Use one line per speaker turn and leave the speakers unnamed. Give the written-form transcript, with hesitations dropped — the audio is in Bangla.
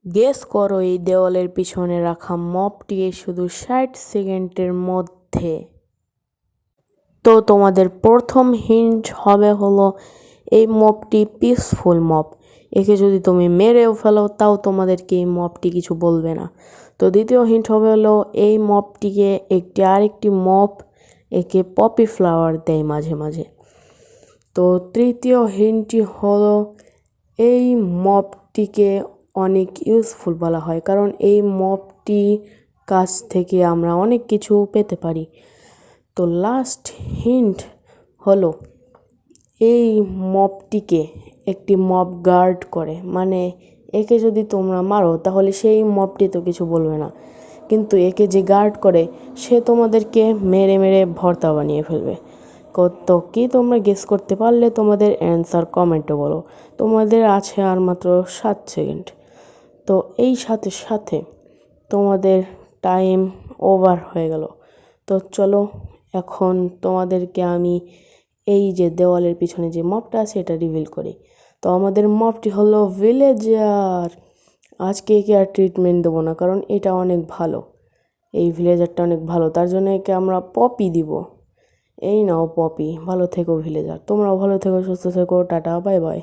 গেস করো এই দেওয়ালের পিছনে রাখা মপটি শুধু 60 সেকেন্ডের মধ্যে। তো তোমাদের প্রথম হিন্ট হলো এই মপটি পিসফুল মপ। একে যদি তুমি মেরেও ফেলো তাও তোমাদেরকে এই মপটি কিছু বলবে না। তো দ্বিতীয় হিন্ট হলো এই মপটিকে আরেকটি মপ একে পপি ফ্লাওয়ার দেয় মাঝে মাঝে। তো তৃতীয় হিন্টটি হলো এই মপটিকে অনেক ইউজফুল বলা হয়, কারণ এই মপটি কাছ থেকে আমরা অনেক কিছু পেতে পারি। তো লাস্ট হিন্ট হলো এই মপটিকে একটি মপ গার্ড করে, মানে একে যদি তোমরা মারো তাহলে সেই মপটি তো কিছু বলবে না, কিন্তু একে যে গার্ড করে সে তোমাদেরকে মেরে মেরে ভর্তা বানিয়ে ফেলবে। তো কি তোমরা গেস করতে পারলে? তোমাদের অ্যান্সার কমেন্টে বলো। তোমাদের আছে আর মাত্র 7 সেকেন্ড। তো এই সাথে সাথে তোমাদের টাইম ওভার হয়ে গেল। তো চলো এখন তোমাদেরকে আমি এই যে দেওয়ালের পিছনে যে মপটা আছে এটা রিভিল করি। তো আমাদের মপটি হলো ভিলেজার। আজকে একে আর ট্রিটমেন্ট দেবো না, কারণ এটা অনেক ভালো, এই ভিলেজারটা অনেক ভালো, তার জন্য একে আমরা পপি দিব। এই নাও পপি, ভালো থেকো ভিলেজার। তোমরাও ভালো থেকো, সুস্থ থেকো, টাটা, বাই বাই।